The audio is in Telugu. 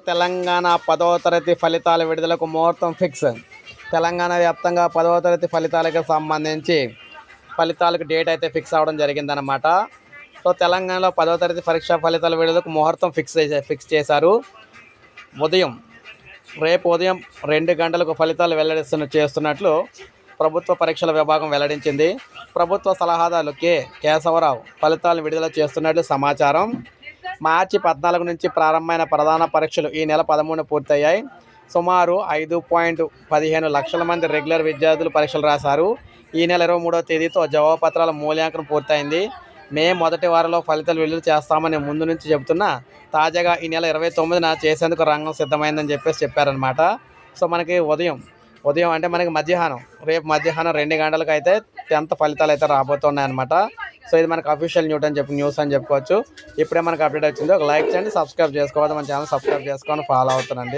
తెలంగాణ 10వ తరగతి ఫలితాల విడుదలకు ముహూర్తం ఫిక్స్. తెలంగాణ వ్యాప్తంగా 10వ తరగతి ఫలితాలకు సంబంధించి ఫలితాలకు డేట్ అయితే ఫిక్స్ అవ్వడం జరిగిందనమాట. సో తెలంగాణలో 10వ తరగతి పరీక్షా ఫలితాల విడుదలకు ముహూర్తం ఫిక్స్ చేశారు. రేపు ఉదయం 2 గంటలకు ఫలితాలు చేస్తున్నట్లు ప్రభుత్వ పరీక్షల విభాగం వెల్లడించింది. ప్రభుత్వ సలహాదారు కేశవరావు ఫలితాలను విడుదల చేస్తున్నట్లు సమాచారం. మార్చి 14 నుంచి ప్రారంభమైన ప్రధాన పరీక్షలు ఈ నెల 13 పూర్తయ్యాయి. సుమారు 5.15 లక్షల మంది రెగ్యులర్ విద్యార్థులు పరీక్షలు రాశారు. ఈ నెల 23వ తేదీతో జవాబు పత్రాల మూల్యాంకనం పూర్తయింది. మే మొదటి వారంలో ఫలితాలు విడుదల చేస్తామని ముందు నుంచి చెబుతున్నా తాజాగా ఈ నెల 29న చేసేందుకు రంగం సిద్ధమైందని చెప్పారనమాట. సో మనకి ఉదయం అంటే మనకి రేపు మధ్యాహ్నం 2 గంటలకు అయితే 10th ఫలితాలు అయితే రాబోతున్నాయన్నమాట. సో ఇది మనకు అఫీషియల్ న్యూస్ అని చెప్పుకోవచ్చు. ఇప్పుడే మనకు అప్డేట్ వచ్చింది. ఒక లైక్ చేయండి, సబ్స్క్రైబ్ చేసుకోవాలి. మన ఛానల్ సబ్స్క్రైబ్ చేసుకొని ఫాలో అవుతానండి.